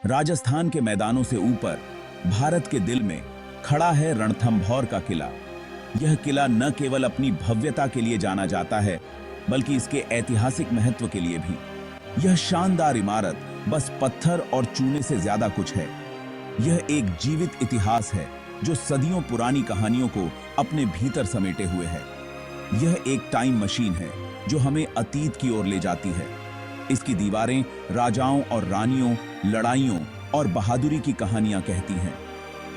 राजस्थान के मैदानों से ऊपर भारत के दिल में खड़ा है रणथंभौर का किला। यह किला न केवल अपनी भव्यता के लिए जाना जाता है, बल्कि इसके ऐतिहासिक महत्व के लिए भी। यह शानदार इमारत बस पत्थर और चूने से ज्यादा कुछ है। यह एक जीवित इतिहास है जो सदियों पुरानी कहानियों को अपने भीतर समेटे हुए है। यह एक टाइम मशीन है जो हमें अतीत की ओर ले जाती है। इसकी दीवारें राजाओं और रानियों, लड़ाइयों और बहादुरी की कहानियां कहती हैं।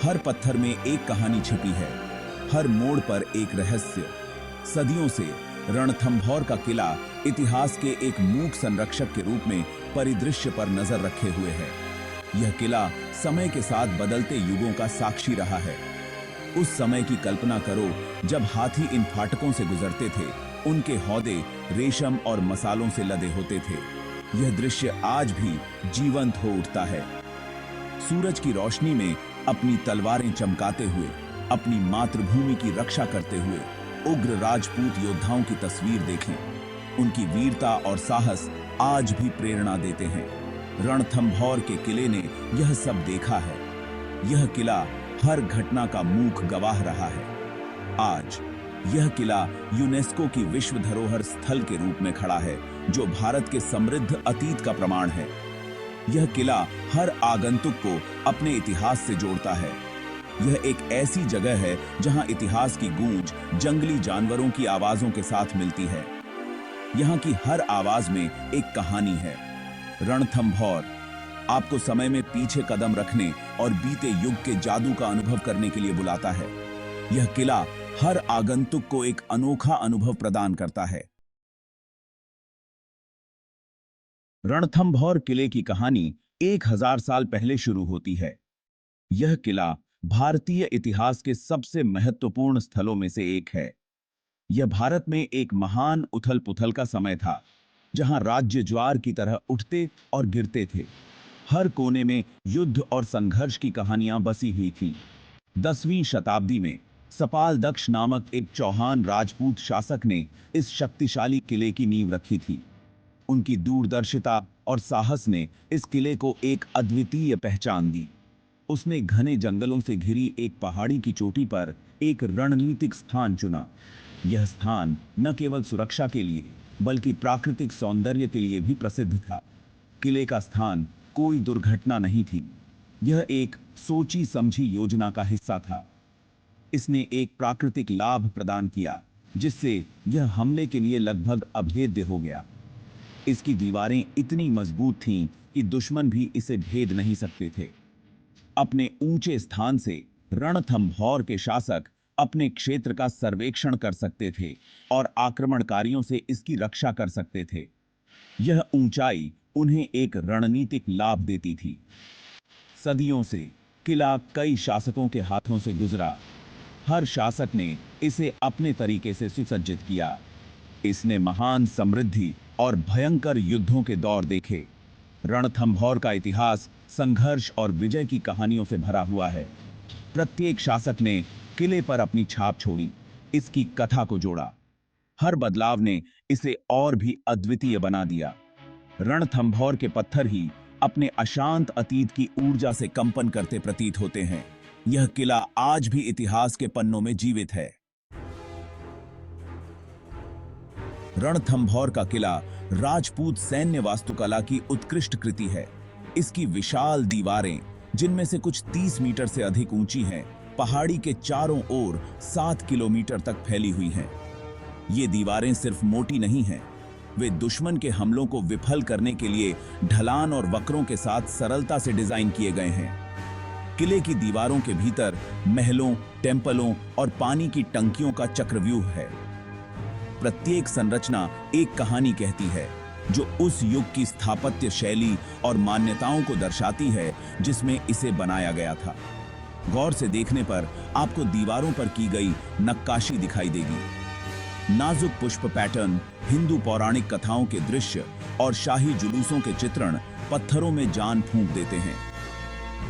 हर पत्थर में एक कहानी छिपी है, हर मोड़ पर एक रहस्य। सदियों से रणथंभौर का किला इतिहास के एक मूक संरक्षक के रूप में परिदृश्य पर नजर रखे हुए है। यह किला समय के साथ बदलते युगों का साक्षी रहा है। उस समय की कल्पना करो जब हाथी इन फाटकों से गुजरते थे। उनके हौदे रेशम और मसालों से लदे होते थे। यह दृश्य आज भी जीवंत हो उठता है। सूरज की रोशनी में अपनी तलवारें चमकाते हुए, अपनी मातृभूमि की रक्षा करते हुए उग्र राजपूत योद्धाओं की तस्वीर देखें। उनकी वीरता और साहस आज भी प्रेरणा देते हैं। रणथंभौर के किले ने यह सब देखा है। यह किला हर घटना का मूक गवाह रहा है। आज यह किला यूनेस्को की विश्व धरोहर स्थल के रूप में खड़ा है, जो भारत के समृद्ध अतीत का प्रमाण है। यह किला हर आगंतुक को अपने इतिहास से जोड़ता है। यह एक ऐसी जगह है जहां इतिहास की गूंज जंगली जानवरों की आवाजों के साथ मिलती है। यहाँ की हर आवाज में एक कहानी है। रणथंभौर आपको समय में पीछे कदम रखने और बीते युग के जादू का अनुभव करने के लिए बुलाता है। यह किला हर आगंतुक को एक अनोखा अनुभव प्रदान करता है। रणथंभौर किले की कहानी 1000 साल पहले शुरू होती है। यह किला भारतीय इतिहास के सबसे महत्वपूर्ण स्थलों में से एक है। यह भारत में एक महान उथल-पुथल का समय था, जहां राज्य ज्वार की तरह उठते और गिरते थे। हर कोने में युद्ध और संघर्ष की कहानियां बसी हुई थीं। 10वीं शताब्दी में सपाल दक्ष नामक एक चौहान राजपूत शासक ने इस शक्तिशाली किले की नींव रखी थी। उनकी दूरदर्शिता और साहस ने इस किले को एक अद्वितीय पहचान दी। उसने घने जंगलों से घिरी एक पहाड़ी की चोटी पर एक रणनीतिक स्थान चुना। यह स्थान न केवल सुरक्षा के लिए, बल्कि प्राकृतिक सौंदर्य के लिए भी प्रसिद्ध था। किले का स्थान कोई दुर्घटना नहीं थी। यह एक सोची समझी योजना का हिस्सा था। इसने एक प्राकृतिक लाभ प्रदान किया, जिससे यह हमले के लिए लगभग अभेद्य हो गया। इसकी दीवारें इतनी मजबूत थीं कि दुश्मन भी इसे भेद नहीं सकते थे। अपने ऊंचे स्थान से रणथंभौर के शासक अपने क्षेत्र का सर्वेक्षण कर सकते थे और आक्रमणकारियों से इसकी रक्षा कर सकते थे। यह ऊंचाई उन्हें एक रणनीतिक लाभ देती थी। सदियों से किला कई शासकों के हाथों से गुजरा। हर शासक ने इसे अपने तरीके से सुसज्जित किया। इसने महान समृद्धि और भयंकर युद्धों के दौर देखे। रणथंभौर का इतिहास संघर्ष और विजय की कहानियों से भरा हुआ है। प्रत्येक शासक ने किले पर अपनी छाप छोड़ी, इसकी कथा को जोड़ा। हर बदलाव ने इसे और भी अद्वितीय बना दिया। रणथंभौर के पत्थर ही अपने अशांत अतीत की ऊर्जा से कंपन करते प्रतीत होते हैं। यह किला आज भी इतिहास के पन्नों में जीवित है। रणथंभौर का किला राजपूत सैन्य वास्तुकला की उत्कृष्ट कृति है। इसकी विशाल दीवारें, जिनमें से कुछ 30 मीटर से अधिक ऊंची हैं, पहाड़ी के चारों ओर 7 किलोमीटर तक फैली हुई हैं। ये दीवारें सिर्फ मोटी नहीं हैं, वे दुश्मन के हमलों को विफल करने के लिए ढलान और वक्रों के साथ सरलता से डिजाइन किए गए हैं। किले की दीवारों के भीतर महलों, टेम्पलों और पानी की टंकियों का चक्रव्यूह है। प्रत्येक संरचना एक कहानी कहती है, जो उस युग की स्थापत्य शैली और मान्यताओं को दर्शाती है जिसमें इसे बनाया गया था। गौर से देखने पर आपको दीवारों पर की गई नक्काशी दिखाई देगी। नाजुक पुष्प पैटर्न, हिंदू पौराणिक कथाओं के दृश्य और शाही जुलूसों के चित्रण पत्थरों में जान फूंक देते हैं।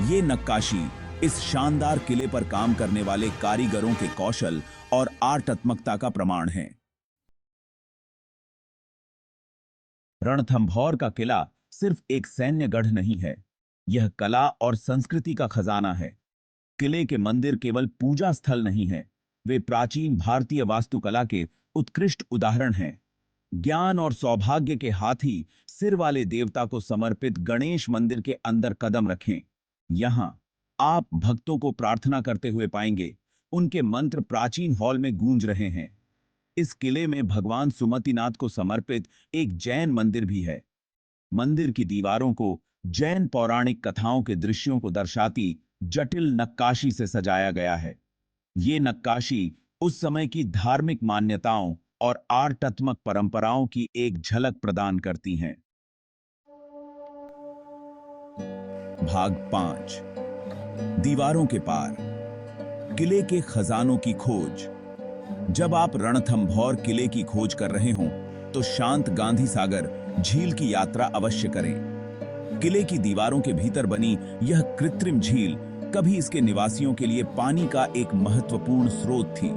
ये नक्काशी इस शानदार किले पर काम करने वाले कारीगरों के कौशल और आर्टात्मकता का प्रमाण है। रणथंभौर का किला सिर्फ एक सैन्य गढ़ नहीं है, यह कला और संस्कृति का खजाना है। किले के मंदिर केवल पूजा स्थल नहीं है, वे प्राचीन भारतीय वास्तुकला के उत्कृष्ट उदाहरण हैं। ज्ञान और सौभाग्य के हाथी सिर वाले देवता को समर्पित गणेश मंदिर के अंदर कदम रखें। यहां आप भक्तों को प्रार्थना करते हुए पाएंगे। उनके मंत्र प्राचीन हॉल में गूंज रहे हैं। इस किले में भगवान सुमतिनाथ को समर्पित एक जैन मंदिर भी है। मंदिर की दीवारों को जैन पौराणिक कथाओं के दृश्यों को दर्शाती जटिल नक्काशी से सजाया गया है। ये नक्काशी उस समय की धार्मिक मान्यताओं और आर्टात्मक परंपराओं की एक झलक प्रदान करती हैं। भाग 5। दीवारों के पार, किले के खजानों की खोज। जब आप रणथंभौर किले की खोज कर रहे हों तो शांत गांधी सागर झील की यात्रा अवश्य करें। किले की दीवारों के भीतर बनी यह कृत्रिम झील कभी इसके निवासियों के लिए पानी का एक महत्वपूर्ण स्रोत थी।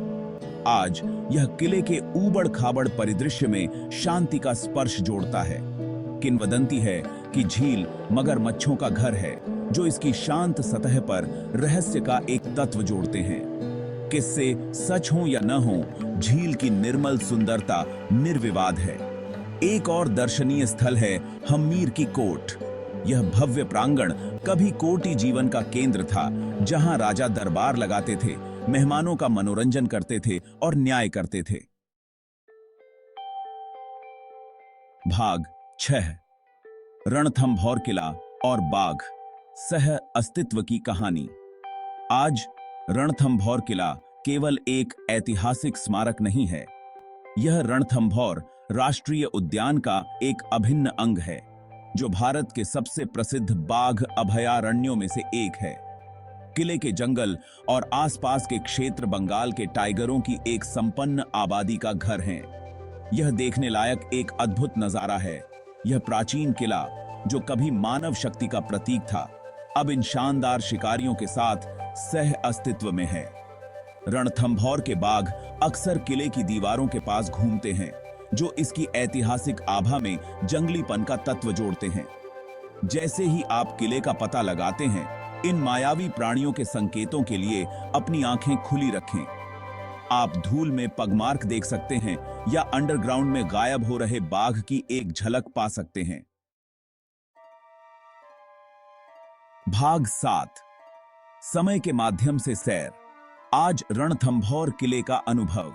आज यह किले के ऊबड़ खाबड़ परिदृश्य में शांति का स्पर्श जोड़ता है। किंवदंती है कि झील मगरमच्छों का घर है जो इसकी शांत सतह पर रहस्य का एक तत्व जोड़ते हैं। किस्से सच हो या न हो, झील की निर्मल सुंदरता निर्विवाद है। एक और दर्शनीय स्थल है हम्मीर की कोट। यह भव्य प्रांगण कभी कोटी जीवन का केंद्र था, जहां राजा दरबार लगाते थे, मेहमानों का मनोरंजन करते थे और न्याय करते थे। भाग 6। रणथंभौर किला और बाघ, सह अस्तित्व की कहानी। आज रणथंभौर किला केवल एक ऐतिहासिक स्मारक नहीं है, यह रणथंभौर राष्ट्रीय उद्यान का एक अभिन्न अंग है, जो भारत के सबसे प्रसिद्ध बाघ अभयारण्यों में से एक है। किले के जंगल और आसपास के क्षेत्र बंगाल के टाइगरों की एक संपन्न आबादी का घर हैं। यह देखने लायक एक अद्भुत नजारा है। यह प्राचीन किला, जो कभी मानव शक्ति का प्रतीक था, अब इन शानदार शिकारियों के साथ सह अस्तित्व में है। रणथंभौर के बाघ अक्सर किले की दीवारों के पास घूमते हैं, जो इसकी ऐतिहासिक आभा में जंगलीपन का तत्व जोड़ते हैं। जैसे ही आप किले का पता लगाते हैं, इन मायावी प्राणियों के संकेतों के लिए अपनी आंखें खुली रखें। आप धूल में पगमार्क देख सकते हैं या अंडरग्राउंड में गायब हो रहे बाघ की एक झलक पा सकते हैं। भाग 7। समय के माध्यम से सैर। आज रणथंभौर किले का अनुभव।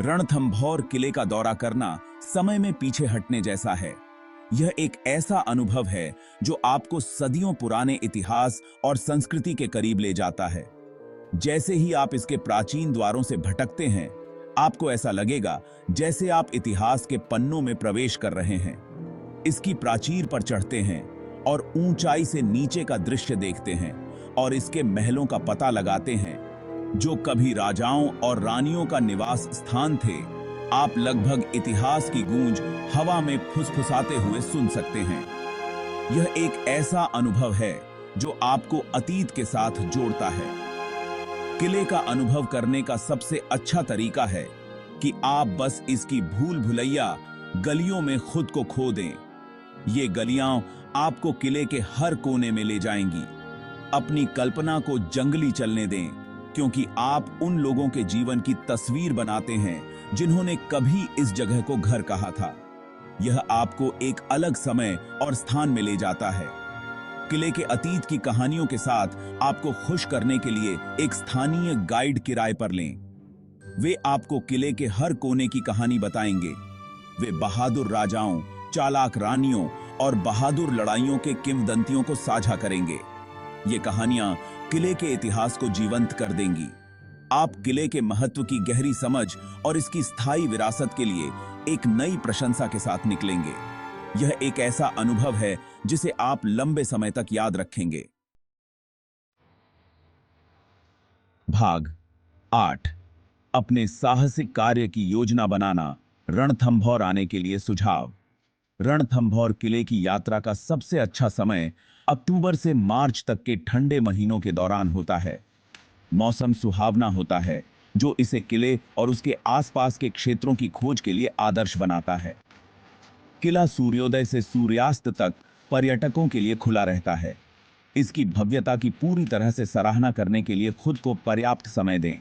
रणथंभौर किले का दौरा करना समय में पीछे हटने जैसा है। यह एक ऐसा अनुभव है जो आपको सदियों पुराने इतिहास और संस्कृति के करीब ले जाता है। जैसे ही आप इसके प्राचीन द्वारों से भटकते हैं, आपको ऐसा लगेगा जैसे आप इतिहास के पन्नों में प्रवेश कर रहे हैं। इसकी प्राचीर पर चढ़ते हैं और ऊंचाई से नीचे का दृश्य देखते हैं और इसके महलों का पता लगाते हैं, जो कभी राजाओं और रानियों का निवास स्थान थे। आप लगभग इतिहास की गूंज हवा में फुसफुसाते हुए सुन सकते हैं। यह एक ऐसा अनुभव है जो आपको अतीत के साथ जोड़ता है। किले का अनुभव करने का सबसे अच्छा तरीका है कि आप बस इसकी भूल भुलैया गलियों में खुद को खो दें। ये गलियां आपको किले के हर कोने में ले जाएंगी। अपनी कल्पना को जंगली चलने दें, क्योंकि आप उन लोगों के जीवन की तस्वीर बनाते हैं जिन्होंने कभी इस जगह को घर कहा था। यह आपको एक अलग समय और स्थान में ले जाता है। किले के अतीत की कहानियों के साथ आपको खुश करने के लिए एक स्थानीय गाइड किराए पर लें। वे आपको किले के हर कोने की कहानी बताएंगे। वे बहादुर राजाओं, चालाक रानियों और बहादुर लड़ाइयों के किंवदंतियों को साझा करेंगे। ये कहानियां किले के इतिहास को जीवंत कर देंगी। आप किले के महत्व की गहरी समझ और इसकी स्थायी विरासत के लिए एक नई प्रशंसा के साथ निकलेंगे। यह एक ऐसा अनुभव है जिसे आप लंबे समय तक याद रखेंगे। भाग 8। अपने साहसिक कार्य की योजना बनाना। रणथंभौर आने के लिए सुझाव। रणथंभौर किले की यात्रा का सबसे अच्छा समय अक्टूबर से मार्च तक के ठंडे महीनों के दौरान होता है। मौसम सुहावना होता है, जो इसे किले और उसके आसपास के क्षेत्रों की खोज के लिए आदर्श बनाता है। किला सूर्योदय से सूर्यास्त तक पर्यटकों के लिए खुला रहता है। इसकी भव्यता की पूरी तरह से सराहना करने के लिए खुद को पर्याप्त समय दें।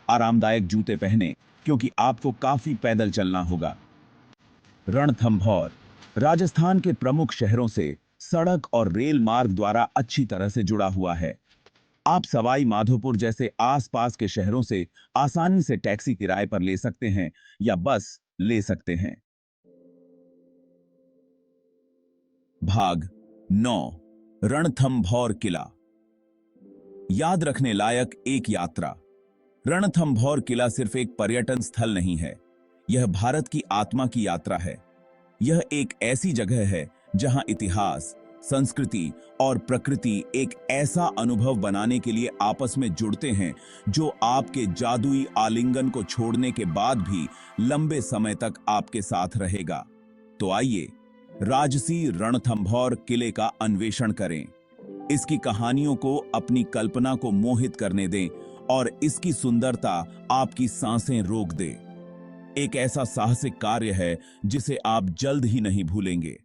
आरामदायक जूते पहनें, क्योंकि आपको काफी पैदल चलना होगा। रणथंभौर राजस्थान के प्रमुख शहरों से सड़क और रेल मार्ग द्वारा अच्छी तरह से जुड़ा हुआ है। आप सवाई माधोपुर जैसे आसपास के शहरों से आसानी से टैक्सी किराए पर ले सकते हैं या बस ले सकते हैं। भाग 9, रणथंभौर किला। याद रखने लायक एक यात्रा। रणथंभौर किला सिर्फ एक पर्यटन स्थल नहीं है, यह भारत की आत्मा की यात्रा है। यह एक ऐसी जगह है जहां इतिहास, संस्कृति और प्रकृति एक ऐसा अनुभव बनाने के लिए आपस में जुड़ते हैं जो आपके जादुई आलिंगन को छोड़ने के बाद भी लंबे समय तक आपके साथ रहेगा। तो आइए राजसी रणथंभौर किले का अन्वेषण करें। इसकी कहानियों को अपनी कल्पना को मोहित करने दें और इसकी सुंदरता आपकी सांसें रोक दे। एक ऐसा साहसिक कार्य है जिसे आप जल्द ही नहीं भूलेंगे।